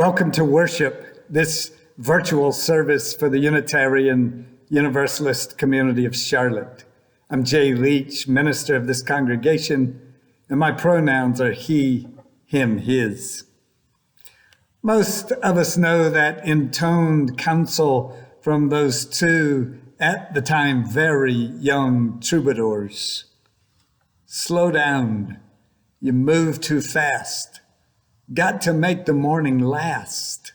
Welcome to worship, this virtual service for the Unitarian Universalist community of Charlotte. I'm Jay Leach, minister of this congregation, and my pronouns are he, him, his. Most of us know that intoned counsel from those two, at the time, very young troubadours. Slow down, you move too fast. Got to make the morning last.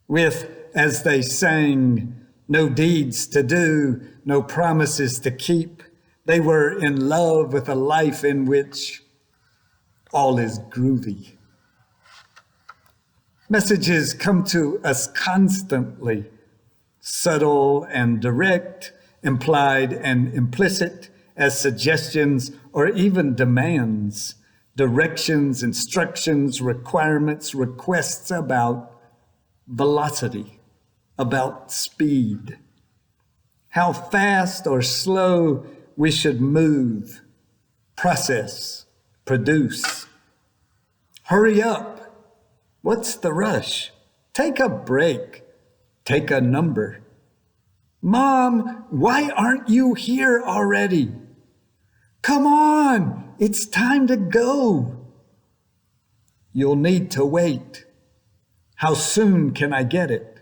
With, as they sang, no deeds to do, no promises to keep, they were in love with a life in which all is groovy. Messages come to us constantly, subtle and direct, implied and implicit, as suggestions or even demands, directions, instructions, requirements, requests about velocity, about speed, how fast or slow we should move, process, produce. Hurry up. What's the rush? Take a break. Take a number. Mom, why aren't you here already? Come on, it's time to go. You'll need to wait. How soon can I get it?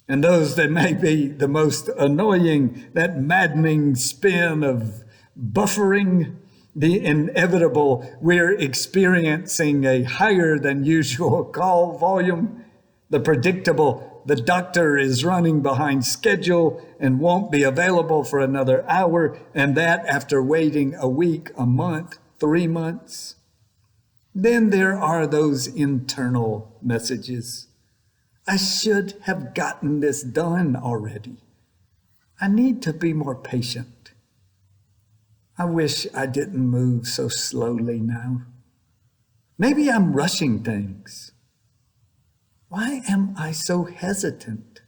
And those that may be the most annoying, that maddening spin of buffering, the inevitable, we're experiencing a higher than usual call volume, the predictable, the doctor is running behind schedule and won't be available for another hour, and that after waiting a week, a month, 3 months. Then there are those internal messages. I should have gotten this done already. I need to be more patient. I wish I didn't move so slowly now. Maybe I'm rushing things. Why am I so hesitant?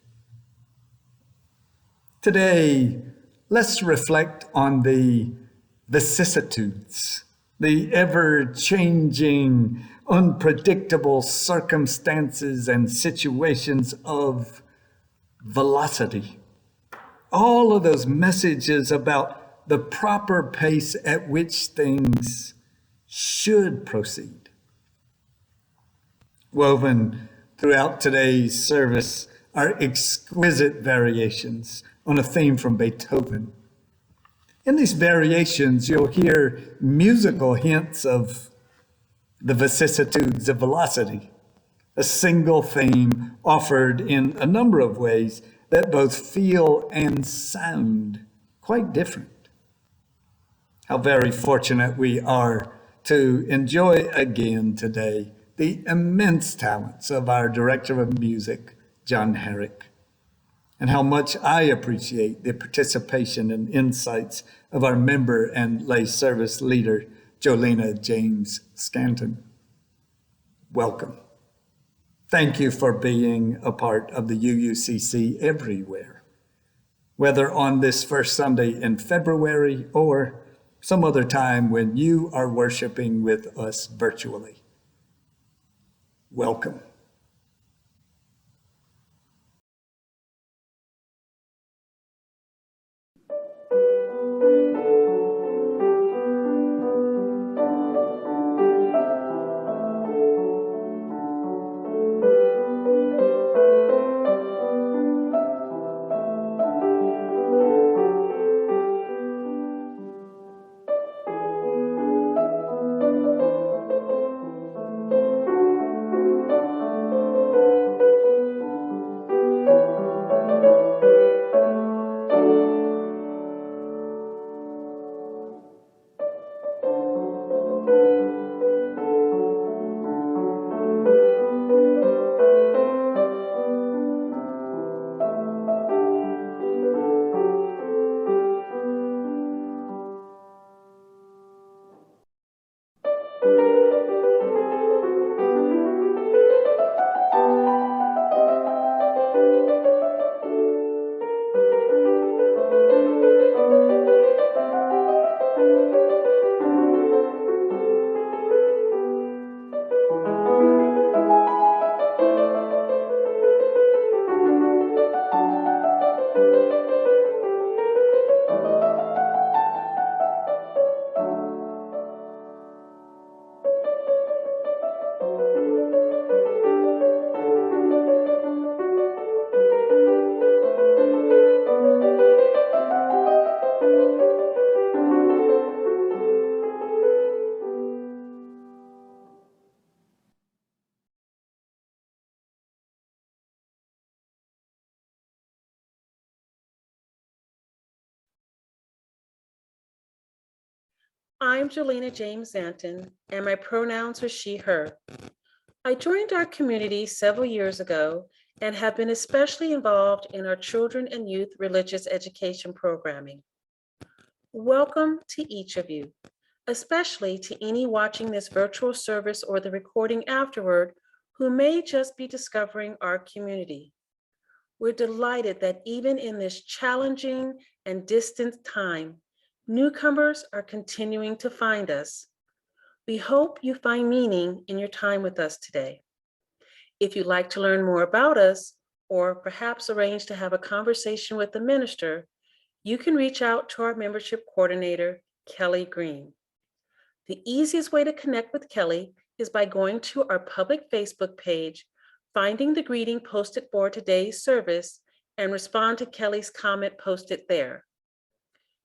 Today, let's reflect on the vicissitudes, the ever-changing, unpredictable circumstances and situations of velocity. All of those messages about the proper pace at which things should proceed. Woven throughout today's service are exquisite variations on a theme from Beethoven. In these variations, you'll hear musical hints of the vicissitudes of velocity, a single theme offered in a number of ways that both feel and sound quite different. How very fortunate we are to enjoy again today the immense talents of our director of music, John Herrick, and how much I appreciate the participation and insights of our member and lay service leader, Jolena James-Szanton. Welcome. Thank you for being a part of the UUCC everywhere, whether on this first Sunday in February or some other time when you are worshiping with us virtually. Welcome. I'm Jolena James-Szanton, and my pronouns are she, her. I joined our community several years ago and have been especially involved in our children and youth religious education programming. Welcome to each of you, especially to any watching this virtual service or the recording afterward who may just be discovering our community. We're delighted that even in this challenging and distant time, newcomers are continuing to find us. We hope you find meaning in your time with us today. If you'd like to learn more about us, or perhaps arrange to have a conversation with the minister, you can reach out to our membership coordinator, Kelly Green. The easiest way to connect with Kelly is by going to our public Facebook page, finding the greeting posted for today's service, and respond to Kelly's comment posted there.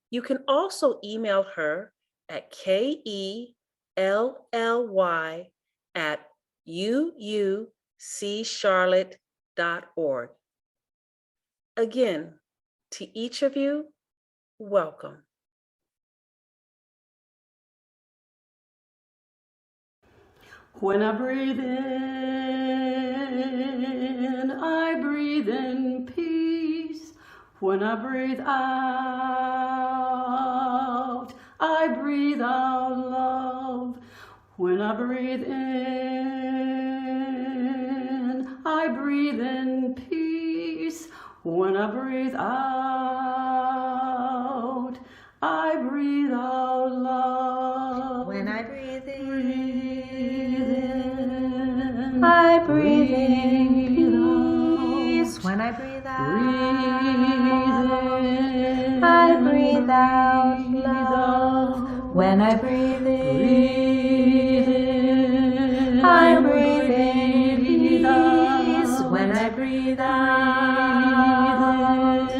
You can also email her at kelly@uuccharlotte.org. Again, to each of you, welcome. When I breathe in, I breathe in peace. When I breathe out, I breathe out love. When I breathe in, I breathe in peace. When I breathe out, I breathe out love. When I breathe in, I breathe in peace. When I breathe out, I breathe out love. When I breathe in, I breathe in peace. When I breathe out,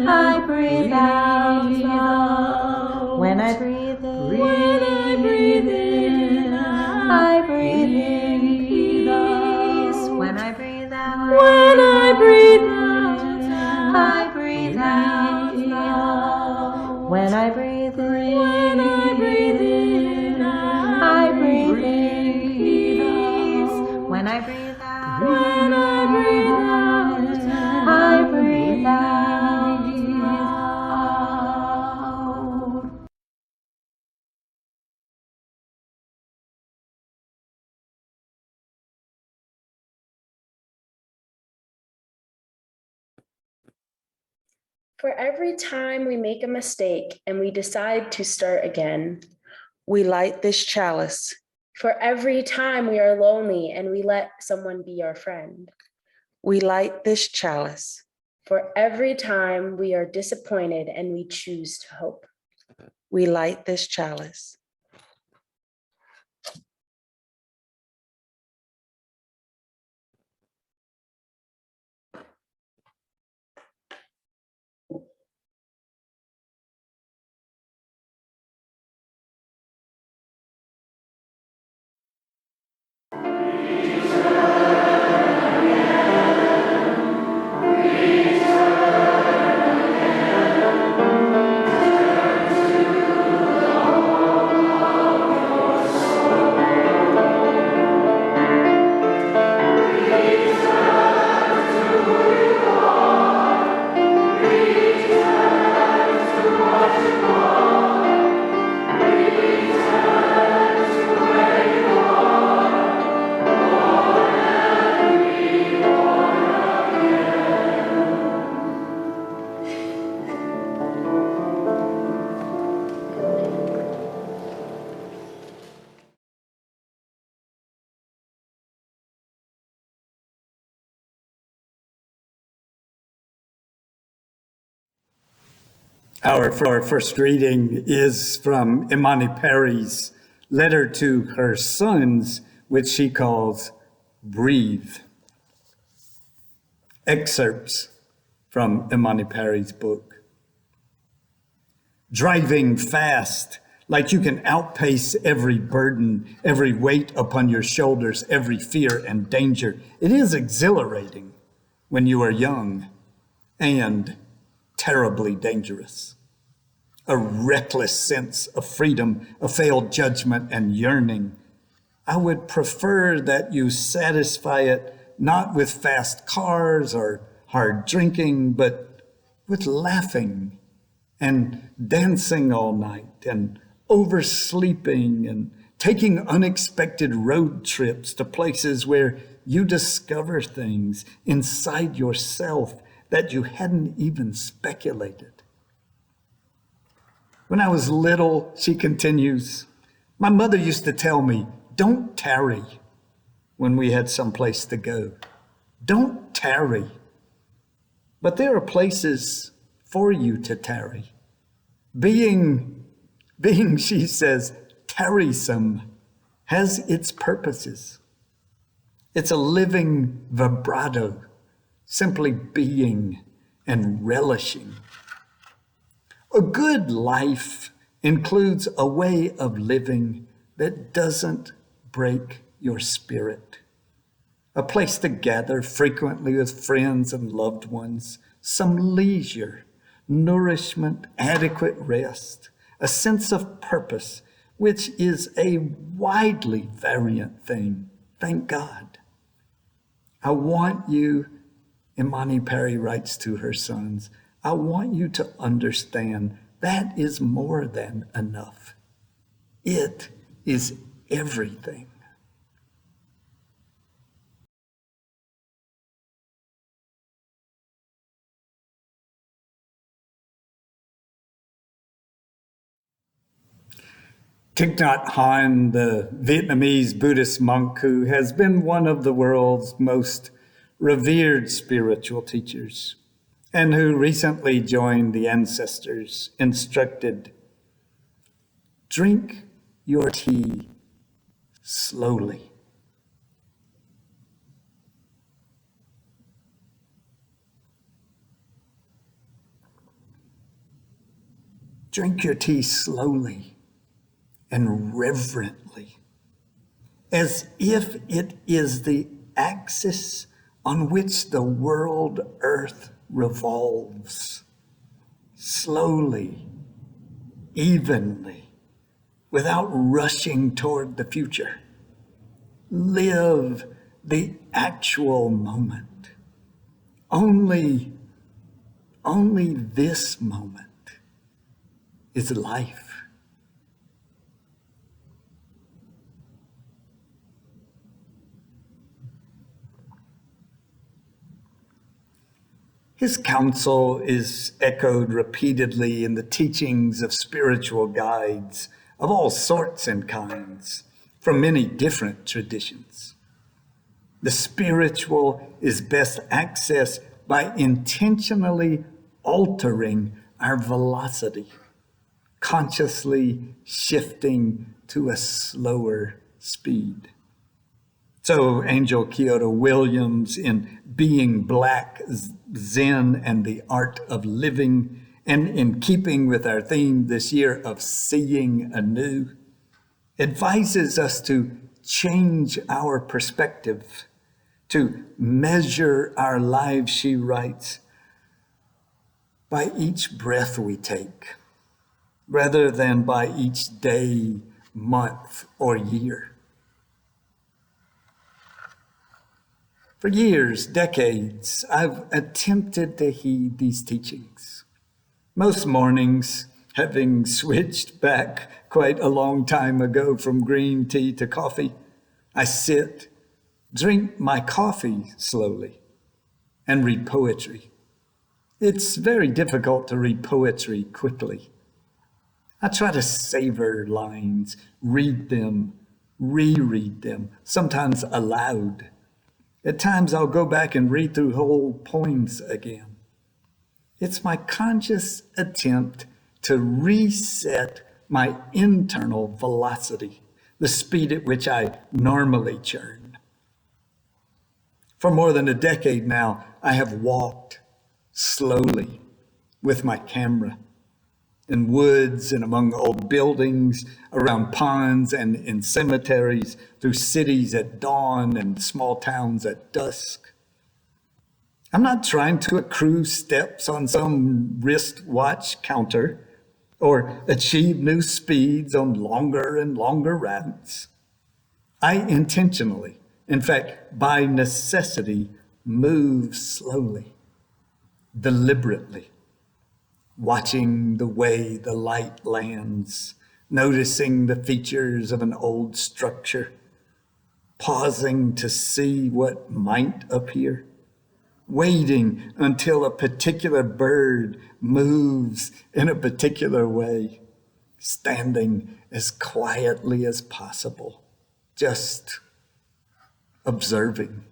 I breathe out love. When I breathe in, I breathe in peace. When I breathe out, I breathe out love. When I breathe in, I breathe in peace. When I breathe out, I breathe out love. For every time we make a mistake and we decide to start again, We light this chalice. for every time we are lonely and we let someone be our friend, We light this chalice. for every time we are disappointed and we choose to hope, We light this chalice. Our first reading is from Imani Perry's letter to her sons, which she calls Breathe. Excerpts from Imani Perry's book. Driving fast, like you can outpace every burden, every weight upon your shoulders, every fear and danger. It is exhilarating when you are young and terribly dangerous. a reckless sense of freedom, a failed judgment and yearning. I would prefer that you satisfy it not with fast cars or hard drinking, but with laughing and dancing all night and oversleeping and taking unexpected road trips to places where you discover things inside yourself that you hadn't even speculated. When I was little, she continues, my mother used to tell me, don't tarry when we had someplace to go. Don't tarry. But there are places for you to tarry. Being, she says, tarrysome has its purposes. It's a living vibrato, simply being and relishing. A good life includes a way of living that doesn't break your spirit. A place to gather frequently with friends and loved ones, some leisure, nourishment, adequate rest, a sense of purpose, which is a widely variant thing, thank God. I want you, Imani Perry writes to her sons, I want you to understand that is more than enough. It is everything. Thich Nhat Hanh, the Vietnamese Buddhist monk who has been one of the world's most revered spiritual teachers and who recently joined the ancestors, instructed, drink your tea slowly. Drink your tea slowly and reverently, as if it is the axis on which the world earth revolves. Slowly, evenly, without rushing toward the future. Live the actual moment. Only this moment is life. His counsel is echoed repeatedly in the teachings of spiritual guides of all sorts and kinds, from many different traditions. The spiritual is best accessed by intentionally altering our velocity, consciously shifting to a slower speed. So Angel Kyoto Williams in Being Black, Zen and the Art of Living, and in keeping with our theme this year of Seeing Anew, advises us to change our perspective, to measure our lives, she writes, by each breath we take, rather than by each day, month, or year. For years, decades, I've attempted to heed these teachings. Most mornings, having switched back quite a long time ago from green tea to coffee, I sit, drink my coffee slowly, and read poetry. It's very difficult to read poetry quickly. I try to savor lines, read them, reread them, sometimes aloud. At times I'll go back and read through whole poems again. It's my conscious attempt to reset my internal velocity, the speed at which I normally churn. For more than a decade now, I have walked slowly with my camera in woods and among old buildings, around ponds and in cemeteries, through cities at dawn and small towns at dusk. I'm not trying to accrue steps on some wristwatch counter or achieve new speeds on longer and longer routes. I intentionally, in fact, by necessity, move slowly, deliberately, watching the way the light lands, noticing the features of an old structure, pausing to see what might appear, waiting until a particular bird moves in a particular way, standing as quietly as possible, just observing.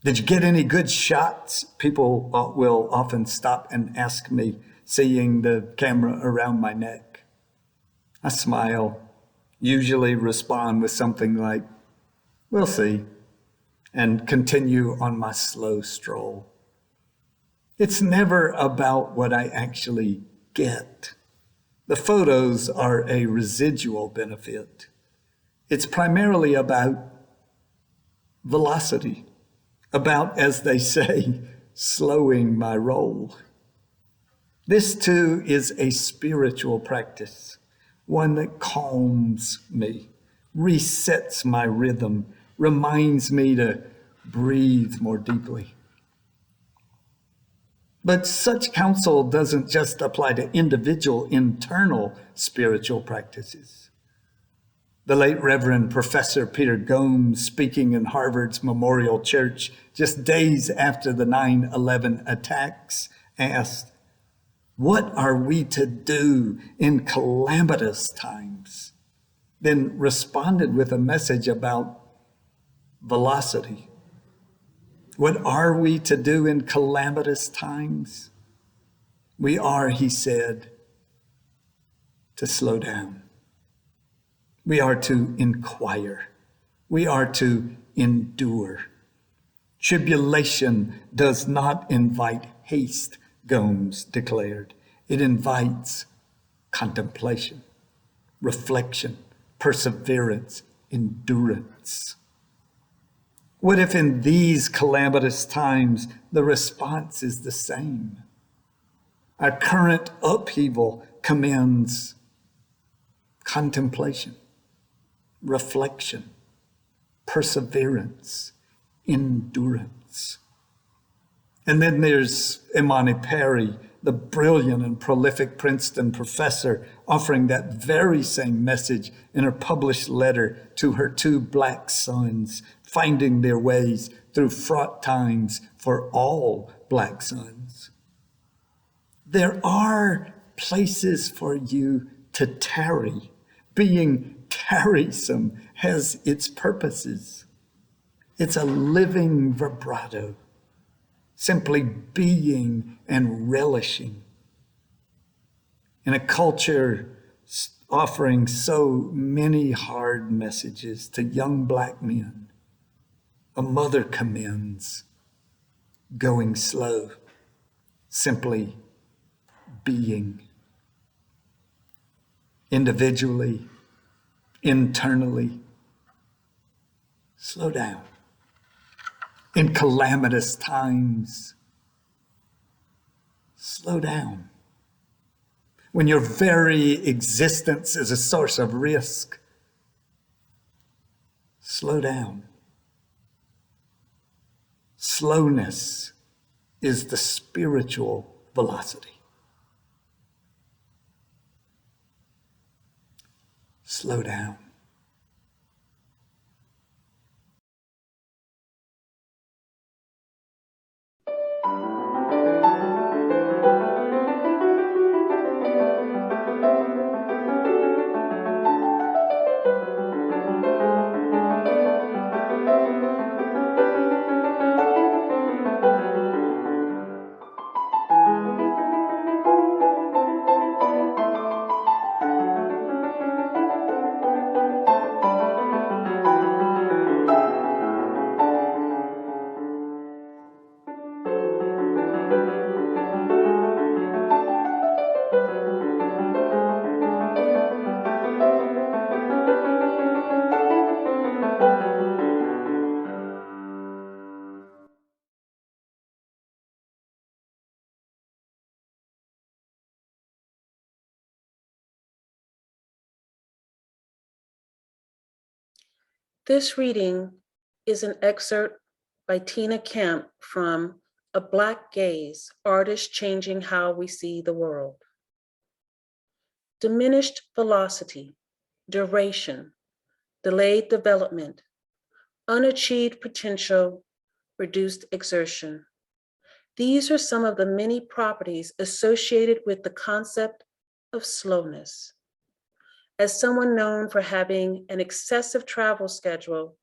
Did you get any good shots? People will often stop and ask me, seeing the camera around my neck. I smile, usually respond with something like, "We'll see," and continue on my slow stroll. It's never about what I actually get. The photos are a residual benefit. It's primarily about velocity, about, as they say, slowing my roll. This too is a spiritual practice, one that calms me, resets my rhythm, reminds me to breathe more deeply. But such counsel doesn't just apply to individual internal spiritual practices. The late Reverend Professor Peter Gomes, speaking in Harvard's Memorial Church just days after the 9/11 attacks, asked, "What are we to do in calamitous times?" Then responded with a message about velocity. What are we to do in calamitous times? We are, he said, to slow down. We are to inquire. We are to endure. Tribulation does not invite haste, Gomes declared. It invites contemplation, reflection, perseverance, endurance. What if in these calamitous times the response is the same? Our current upheaval commends contemplation, reflection, perseverance, endurance. And then there's Imani Perry, the brilliant and prolific Princeton professor, offering that very same message in her published letter to her two black sons, finding their ways through fraught times for all black sons. There are places for you to tarry. Being tarrysome has its purposes. It's a living vibrato, simply being and relishing. In a culture offering so many hard messages to young black men, a mother commends going slow, simply being. Individually, internally, slow down. In calamitous times, slow down. When your very existence is a source of risk, slow down. Slowness is the spiritual velocity. Slow down. This reading is an excerpt by Tina Kemp from A Black Gaze, Artists Changing How We See the World. Diminished velocity, duration, delayed development, unachieved potential, reduced exertion. These are some of the many properties associated with the concept of slowness. As someone known for having an excessive travel schedule,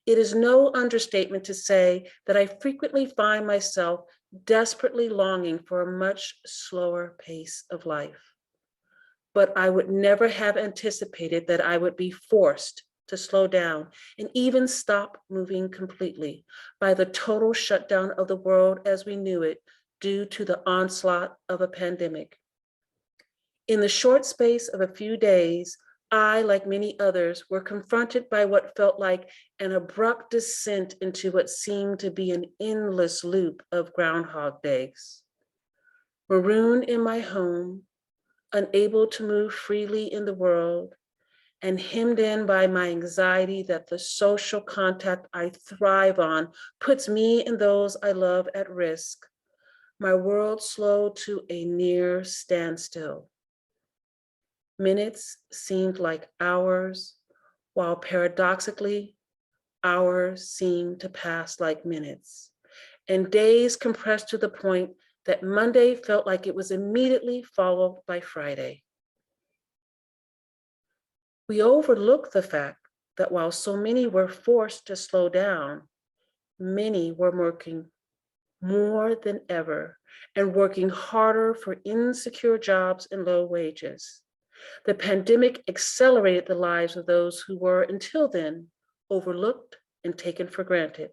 it is no understatement to say that I frequently find myself desperately longing for a much slower pace of life. But I would never have anticipated that I would be forced to slow down and even stop moving completely by the total shutdown of the world as we knew it due to the onslaught of a pandemic. In the short space of a few days, I, like many others, were confronted by what felt like an abrupt descent into what seemed to be an endless loop of Groundhog Days. Marooned in my home, unable to move freely in the world, and hemmed in by my anxiety that the social contact I thrive on puts me and those I love at risk, my world slowed to a near standstill. Minutes seemed like hours, while paradoxically, hours seemed to pass like minutes, and days compressed to the point that Monday felt like it was immediately followed by Friday. We overlook the fact that while so many were forced to slow down, many were working more than ever and working harder for insecure jobs and low wages. The pandemic accelerated the lives of those who were, until then, overlooked and taken for granted.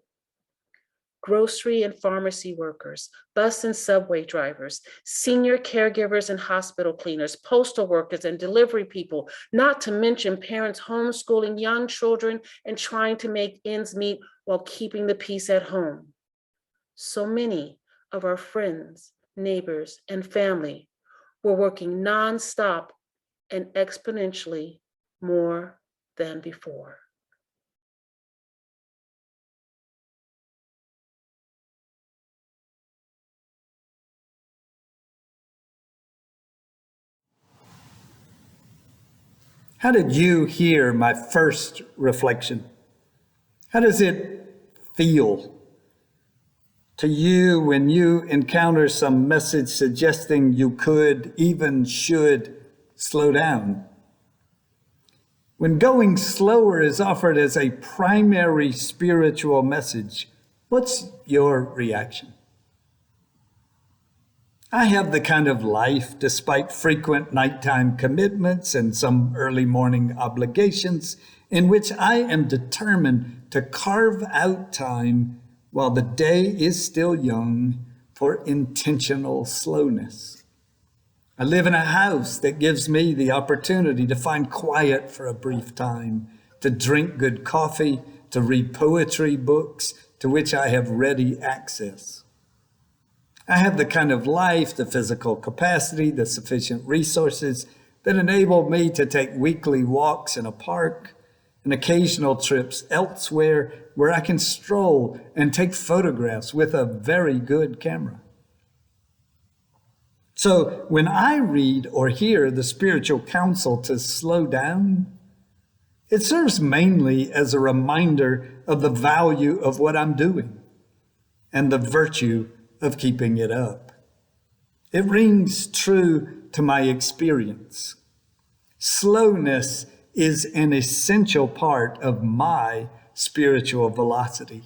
Grocery and pharmacy workers, bus and subway drivers, senior caregivers and hospital cleaners, postal workers and delivery people, not to mention parents homeschooling young children and trying to make ends meet while keeping the peace at home. So many of our friends, neighbors, and family were working nonstop and exponentially more than before. How did you hear my first reflection? How does it feel to you when you encounter some message suggesting you could, even should, slow down? When going slower is offered as a primary spiritual message, what's your reaction? I have the kind of life, despite frequent nighttime commitments and some early morning obligations, in which I am determined to carve out time while the day is still young for intentional slowness. I live in a house that gives me the opportunity to find quiet for a brief time, to drink good coffee, to read poetry books to which I have ready access. I have the kind of life, the physical capacity, the sufficient resources that enable me to take weekly walks in a park and occasional trips elsewhere where I can stroll and take photographs with a very good camera. So when I read or hear the spiritual counsel to slow down, it serves mainly as a reminder of the value of what I'm doing and the virtue of keeping it up. It rings true to my experience. Slowness is an essential part of my spiritual velocity.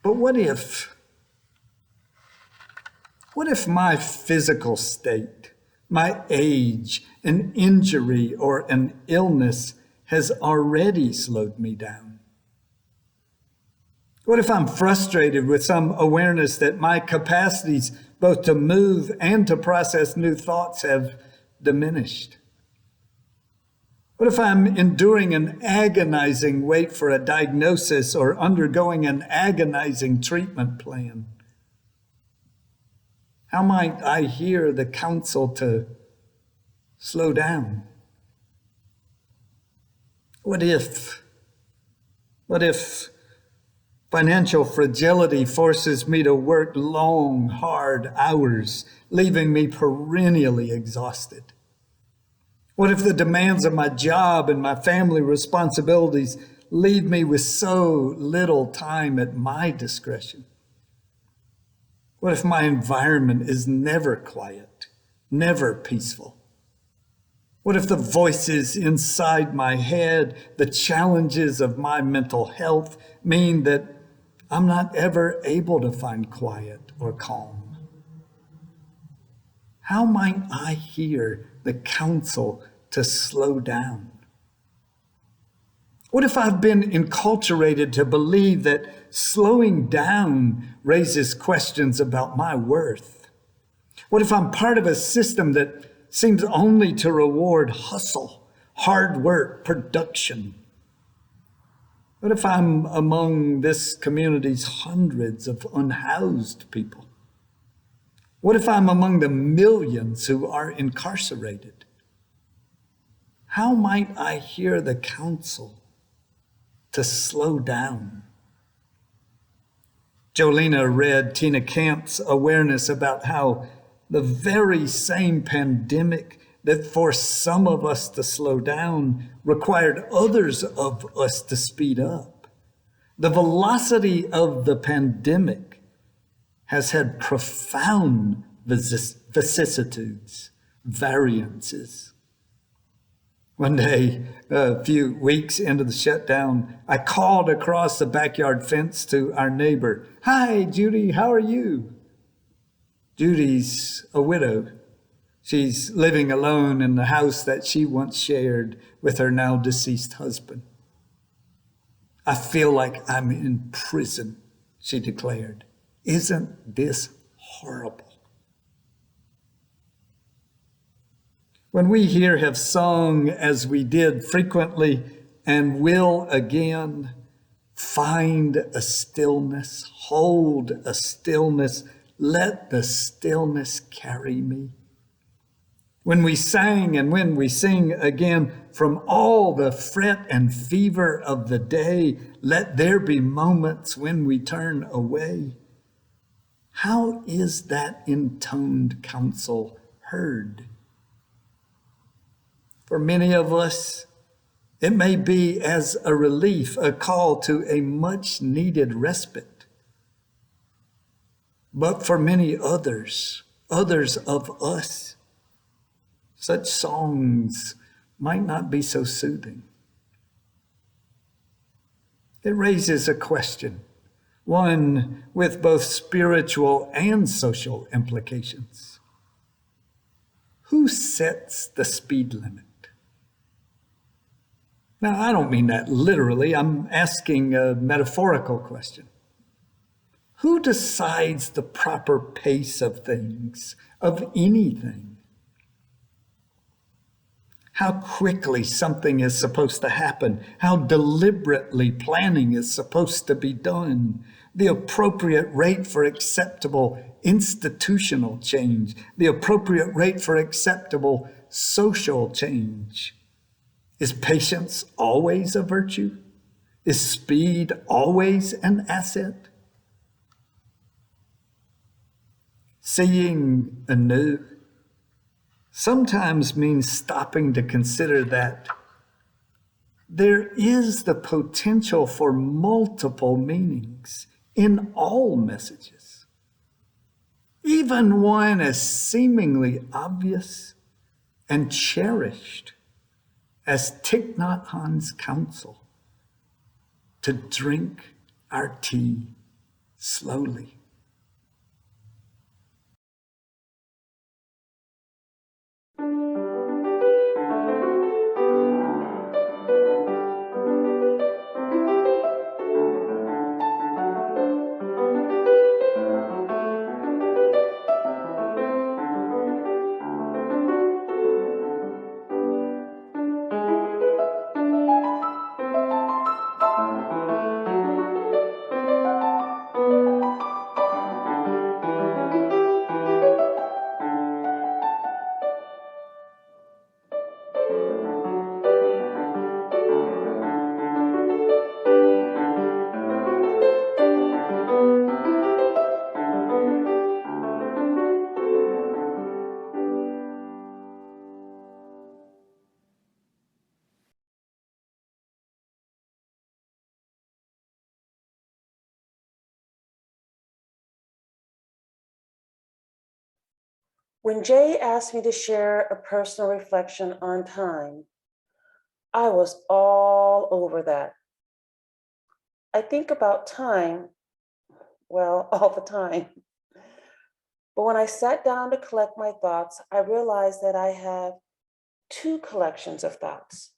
But what if my physical state, my age, an injury, or an illness has already slowed me down? What if I'm frustrated with some awareness that my capacities both to move and to process new thoughts have diminished? What if I'm enduring an agonizing wait for a diagnosis or undergoing an agonizing treatment plan? How might I hear the counsel to slow down? What if financial fragility forces me to work long, hard hours, leaving me perennially exhausted? What if the demands of my job and my family responsibilities leave me with so little time at my discretion? What if my environment is never quiet, never peaceful? What if the voices inside my head, the challenges of my mental health, mean that I'm not ever able to find quiet or calm? How might I hear the counsel to slow down? What if I've been enculturated to believe that slowing down raises questions about my worth? What if I'm part of a system that seems only to reward hustle, hard work, production? What if I'm among this community's hundreds of unhoused people? What if I'm among the millions who are incarcerated? How might I hear the counsel to slow down? Jolena read Tina Camp's awareness about how the very same pandemic that forced some of us to slow down required others of us to speed up. The velocity of the pandemic has had profound vicissitudes, variances. One day, a few weeks into the shutdown, I called across the backyard fence to our neighbor. "Hi, Judy, how are you?" Judy's a widow. She's living alone in the house that she once shared with her now deceased husband. "I feel like I'm in prison," she declared. "Isn't this horrible?" When we here have sung as we did frequently and will again, find a stillness, hold a stillness, let the stillness carry me. When we sang and when we sing again, from all the fret and fever of the day, let there be moments when we turn away. How is that intoned counsel heard? For many of us, it may be as a relief, a call to a much needed respite. But for many others of us, such songs might not be so soothing. It raises a question, one with both spiritual and social implications. Who sets the speed limit? Now, I don't mean that literally. I'm asking a metaphorical question. Who decides the proper pace of things, of anything? How quickly something is supposed to happen, how deliberately planning is supposed to be done, the appropriate rate for acceptable institutional change, the appropriate rate for acceptable social change. Is patience always a virtue? Is speed always an asset? Seeing anew sometimes means stopping to consider that there is the potential for multiple meanings in all messages, even one as seemingly obvious and cherished as Thich Nhat Hanh's counsel to drink our tea slowly. When Jay asked me to share a personal reflection on time, I was all over that. I think about time, well, all the time. But when I sat down to collect my thoughts, I realized that I have two collections of thoughts.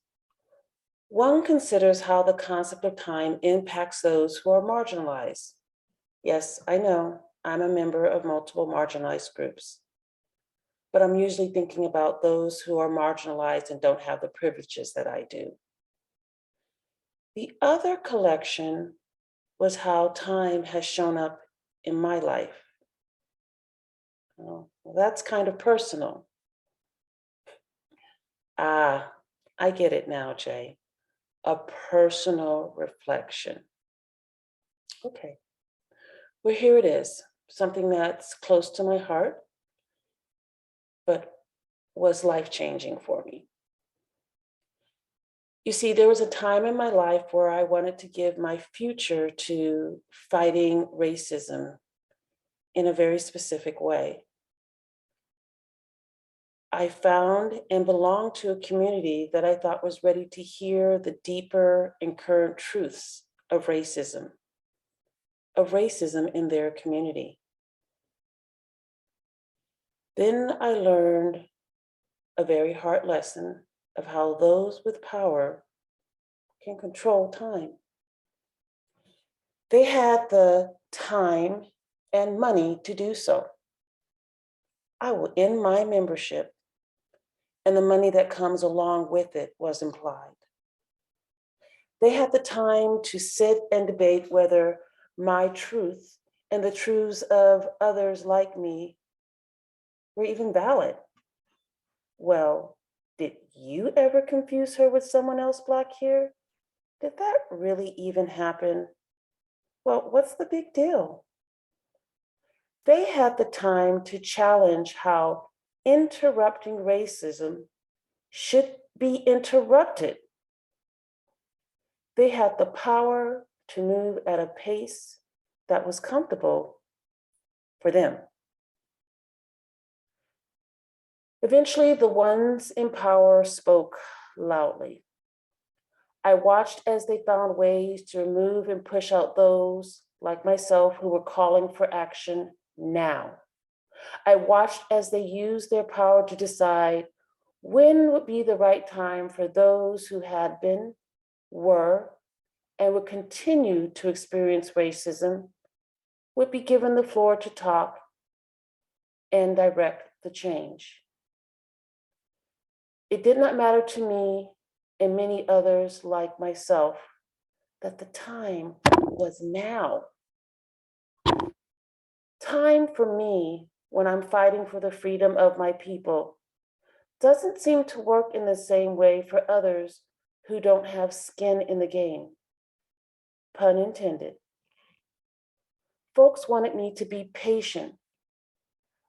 One considers how the concept of time impacts those who are marginalized. Yes, I know, I'm a member of multiple marginalized groups, but I'm usually thinking about those who are marginalized and don't have the privileges that I do. The other collection was how time has shown up in my life. Well, that's kind of personal. Ah, I get it now, Jay. A personal reflection. Okay, well, here it is, something that's close to my heart, but was life-changing for me. You see, there was a time in my life where I wanted to give my future to fighting racism in a very specific way. I found and belonged to a community that I thought was ready to hear the deeper and current truths of racism in their community. Then I learned a very hard lesson of how those with power can control time. They had the time and money to do so. I will end my membership, and the money that comes along with it was implied. They had the time to sit and debate whether my truth and the truths of others like me were even valid. Well, did you ever confuse her with someone else Black here? Did that really even happen? Well, what's the big deal? They had the time to challenge how interrupting racism should be interrupted. They had the power to move at a pace that was comfortable for them. Eventually, the ones in power spoke loudly. I watched as they found ways to remove and push out those like myself who were calling for action now. I watched as they used their power to decide when would be the right time for those who had been, were, and would continue to experience racism would be given the floor to talk and direct the change. It did not matter to me and many others like myself that the time was now. Time for me, when I'm fighting for the freedom of my people, doesn't seem to work in the same way for others who don't have skin in the game. Pun intended. Folks wanted me to be patient,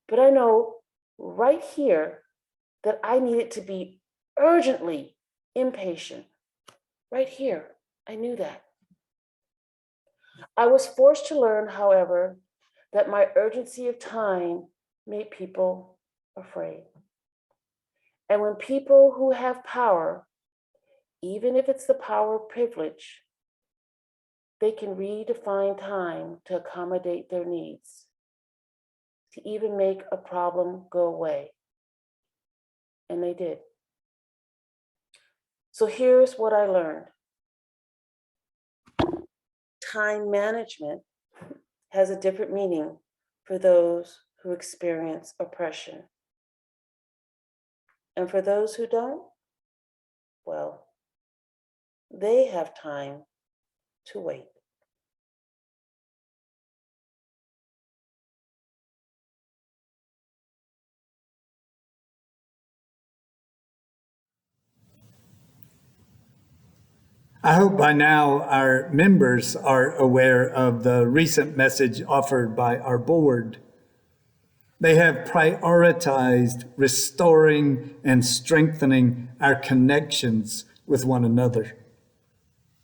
but I know right here that I needed to be urgently impatient. Right here, I knew that. I was forced to learn, however, that my urgency of time made people afraid. And when people who have power, even if it's the power of privilege, they can redefine time to accommodate their needs, to even make a problem go away. And they did. So here's what I learned. Time management has a different meaning for those who experience oppression. And for those who don't, well, they have time to wait. I hope by now our members are aware of the recent message offered by our board. They have prioritized restoring and strengthening our connections with one another.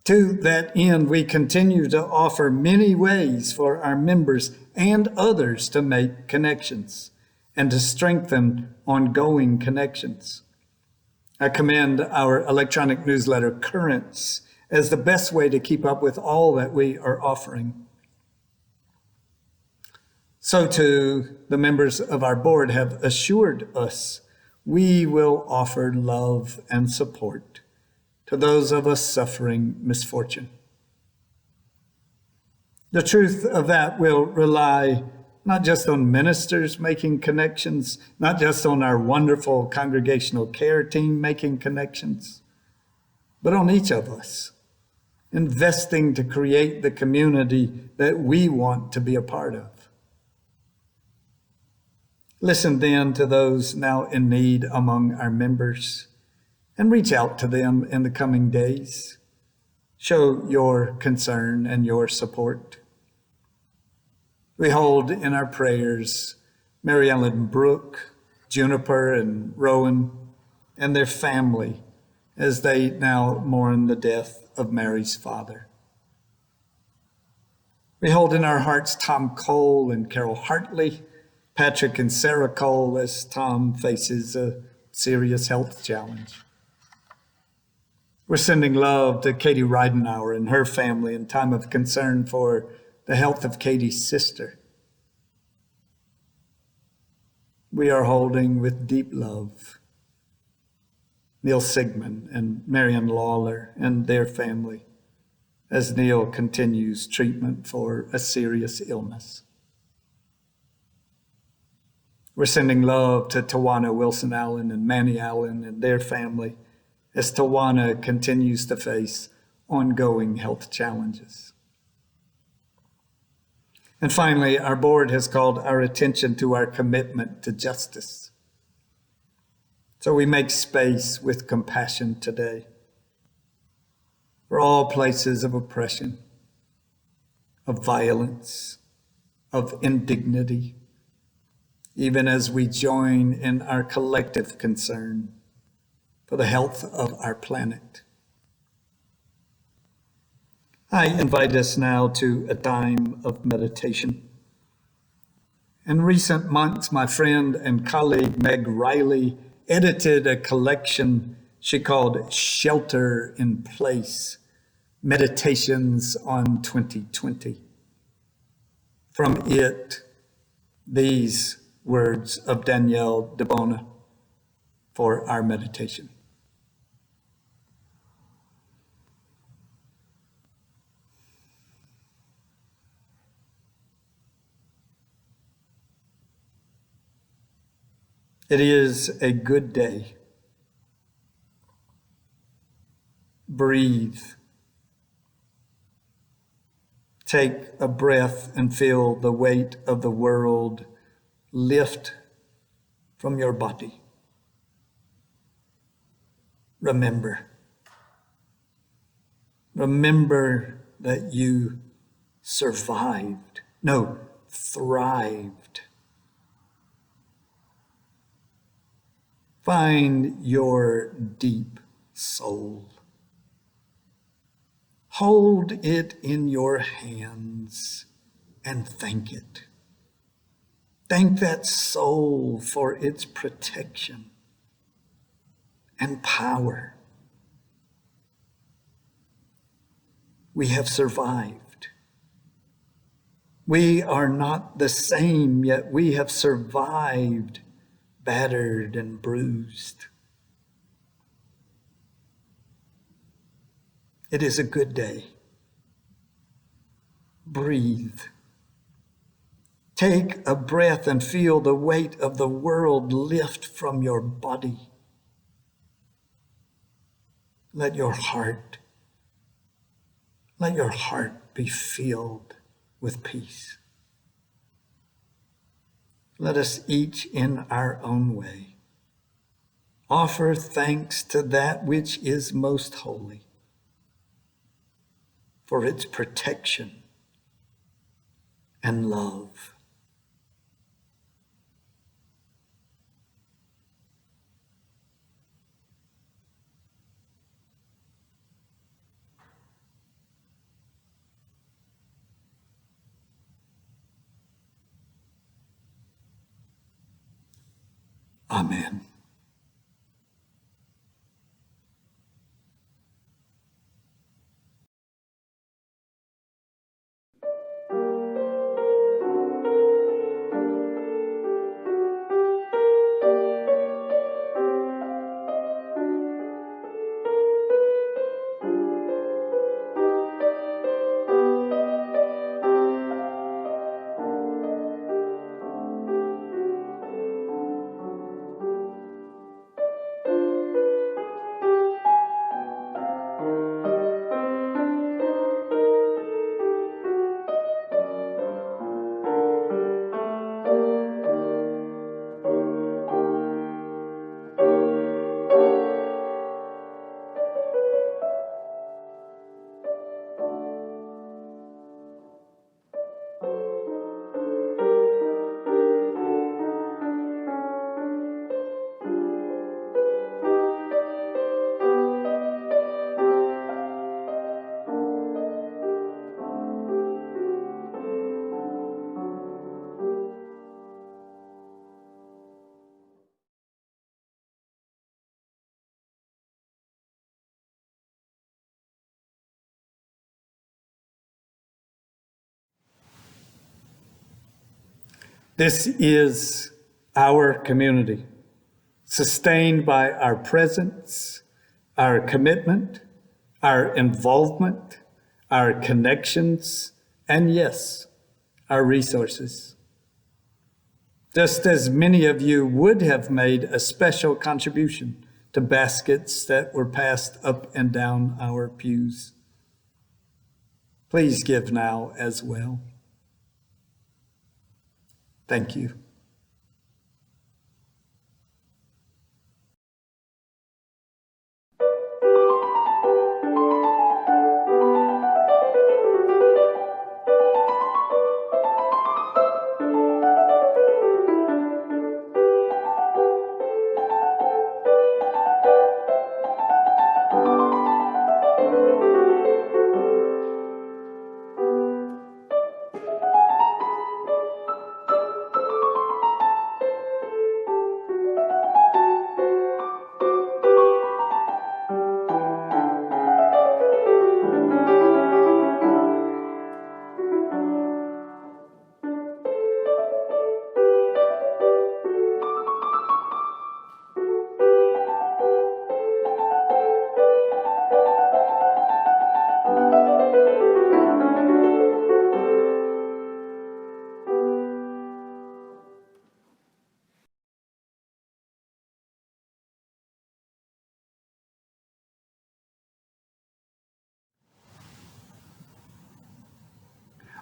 To that end, we continue to offer many ways for our members and others to make connections. and to strengthen ongoing connections. I commend our electronic newsletter, Currents, as the best way to keep up with all that we are offering. So too, the members of our board have assured us we will offer love and support to those of us suffering misfortune. The truth of that will rely not just on ministers making connections, not just on our wonderful congregational care team making connections, but on each of us, investing to create the community that we want to be a part of. Listen then to those now in need among our members and reach out to them in the coming days. Show your concern and your support. We hold in our prayers Mary Ellen Brooke, Juniper and Rowan, and their family as they now mourn the death of Mary's father. We hold in our hearts Tom Cole and Carol Hartley, Patrick and Sarah Cole as Tom faces a serious health challenge. We're sending love to Katie Reidenauer and her family in time of concern for the health of Katie's sister. We are holding with deep love Neil Sigmund and Marion Lawler and their family as Neil continues treatment for a serious illness. We're sending love to Tawana Wilson Allen and Manny Allen and their family as Tawana continues to face ongoing health challenges. And finally, our board has called our attention to our commitment to justice. So we make space with compassion today for all places of oppression, of violence, of indignity, even as we join in our collective concern for the health of our planet. I invite us now to a time of meditation. In recent months, my friend and colleague Meg Riley edited a collection she called Shelter in Place, Meditations on 2020. From it, these words of Danielle DeBona for our meditation. It is a good day. Breathe. Take a breath and feel the weight of the world lift from your body. Remember that you survived. No, thrived. Find your deep soul. Hold it in your hands and thank it. Thank that soul for its protection and power. We have survived. We are not the same, yet we have survived, battered and bruised. It is a good day. Breathe. Take a breath and feel the weight of the world lift from your body. Let your heart be filled with peace. Let us each in our own way offer thanks to that which is most holy for its protection and love. Amen. This is our community, sustained by our presence, our commitment, our involvement, our connections, and yes, our resources. Just as many of you would have made a special contribution to baskets that were passed up and down our pews. Please give now as well. Thank you.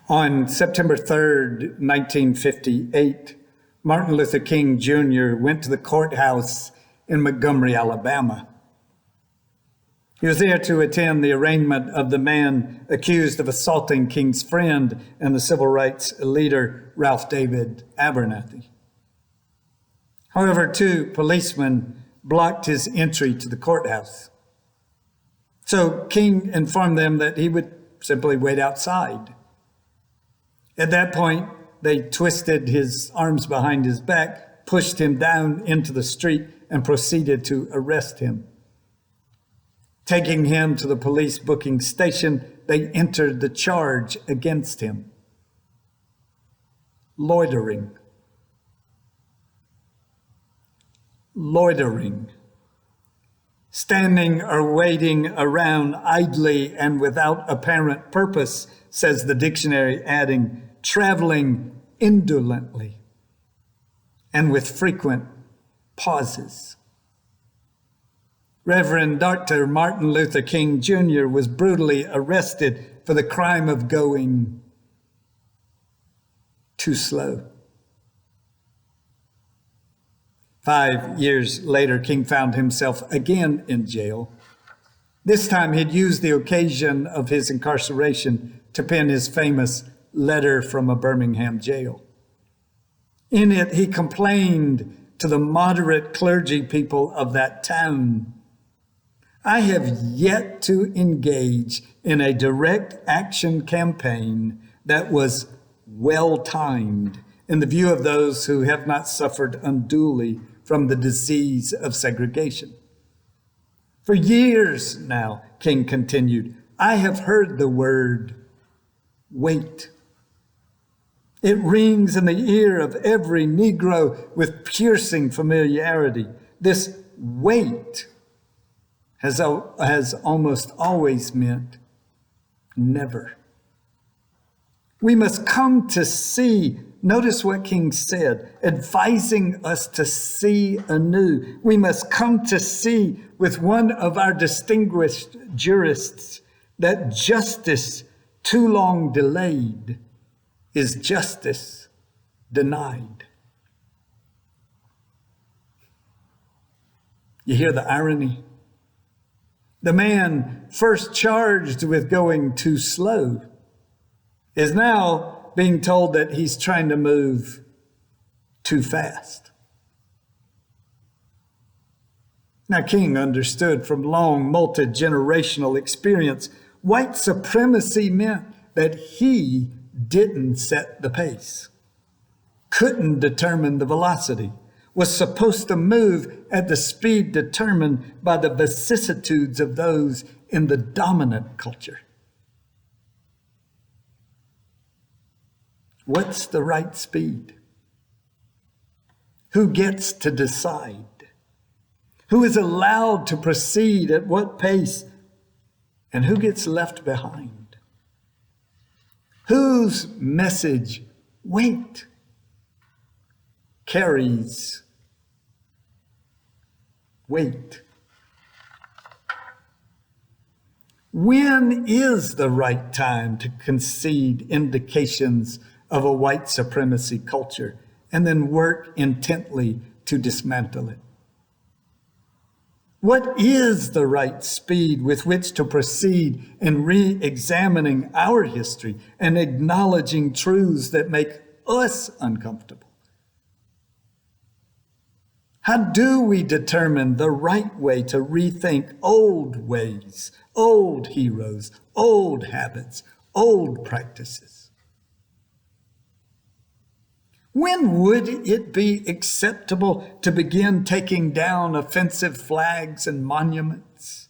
On September 3rd, 1958, Martin Luther King Jr. went to the courthouse in Montgomery, Alabama. He was there to attend the arraignment of the man accused of assaulting King's friend and the civil rights leader, Ralph David Abernathy. However, 2 policemen blocked his entry to the courthouse. So King informed them that he would simply wait outside. At that point, they twisted his arms behind his back, pushed him down into the street, and proceeded to arrest him. Taking him to the police booking station, they entered the charge against him. Loitering. Loitering. Standing or waiting around idly and without apparent purpose, says the dictionary, adding, traveling indolently and with frequent pauses. Reverend Dr. Martin Luther King Jr. was brutally arrested for the crime of going too slow. 5 years later, King found himself again in jail. This time he'd used the occasion of his incarceration to pen his famous letter from a Birmingham jail. In it, he complained to the moderate clergy people of that town, "I have yet to engage in a direct action campaign that was well-timed in the view of those who have not suffered unduly from the disease of segregation. For years now, King continued, I have heard the word wait. It rings in the ear of every Negro with piercing familiarity. This wait has almost always meant never. We must come to see, notice what King said, advising us to see anew. We must come to see with one of our distinguished jurists that justice too long delayed is justice denied. You hear the irony? The man first charged with going too slow is now being told that he's trying to move too fast. Now, King understood from long, multi-generational experience, white supremacy meant that he didn't set the pace, couldn't determine the velocity, was supposed to move at the speed determined by the vicissitudes of those in the dominant culture. What's the right speed? Who gets to decide? Who is allowed to proceed at what pace? And who gets left behind? Whose message, wait, carries weight? When is the right time to concede indications of a white supremacy culture and then work intently to dismantle it? What is the right speed with which to proceed in re-examining our history and acknowledging truths that make us uncomfortable? How do we determine the right way to rethink old ways, old heroes, old habits, old practices? When would it be acceptable to begin taking down offensive flags and monuments?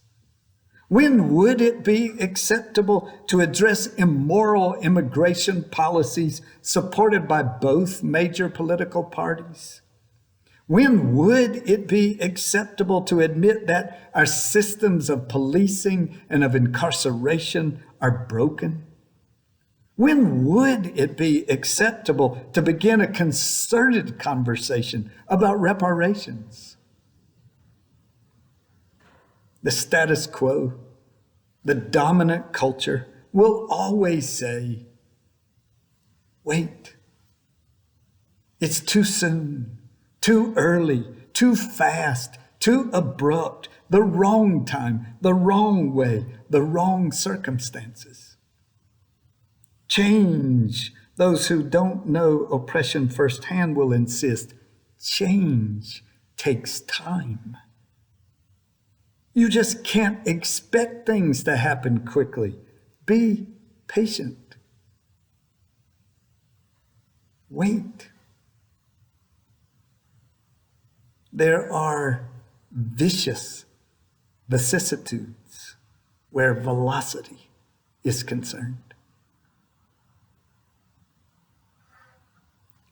When would it be acceptable to address immoral immigration policies supported by both major political parties? When would it be acceptable to admit that our systems of policing and of incarceration are broken? When would it be acceptable to begin a concerted conversation about reparations? The status quo, the dominant culture, will always say, wait. It's too soon, too early, too fast, too abrupt, the wrong time, the wrong way, the wrong circumstances. Change. Those who don't know oppression firsthand will insist. Change takes time. You just can't expect things to happen quickly. Be patient. Wait. There are vicious vicissitudes where velocity is concerned.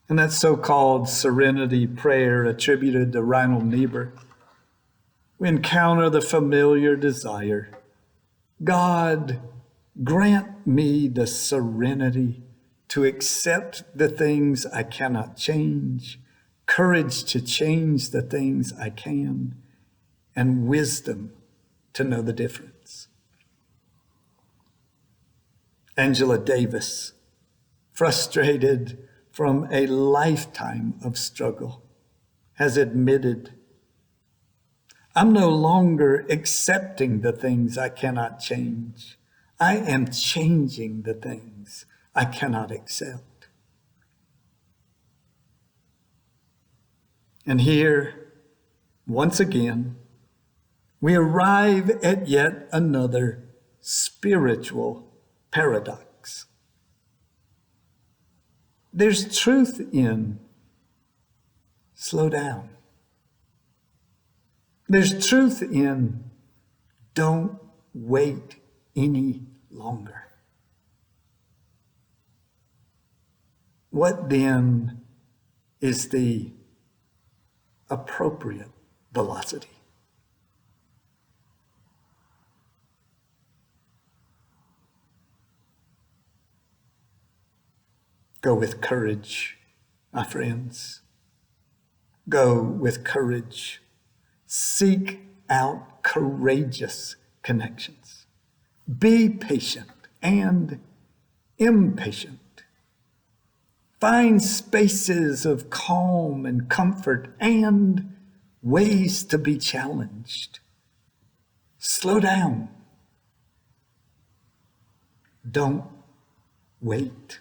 And that so-called serenity prayer attributed to Reinhold Niebuhr, we encounter the familiar desire, God, grant me the serenity to accept the things I cannot change, courage to change the things I can, and wisdom to know the difference. Angela Davis, frustrated from a lifetime of struggle, has admitted, I'm no longer accepting the things I cannot change. I am changing the things I cannot accept. And here, once again, we arrive at yet another spiritual paradox. There's truth in slow down. There's truth in don't wait any longer. What then is the appropriate velocity? Go with courage, my friends. Go with courage. Seek out courageous connections. Be patient and impatient. Find spaces of calm and comfort and ways to be challenged. Slow down. Don't wait.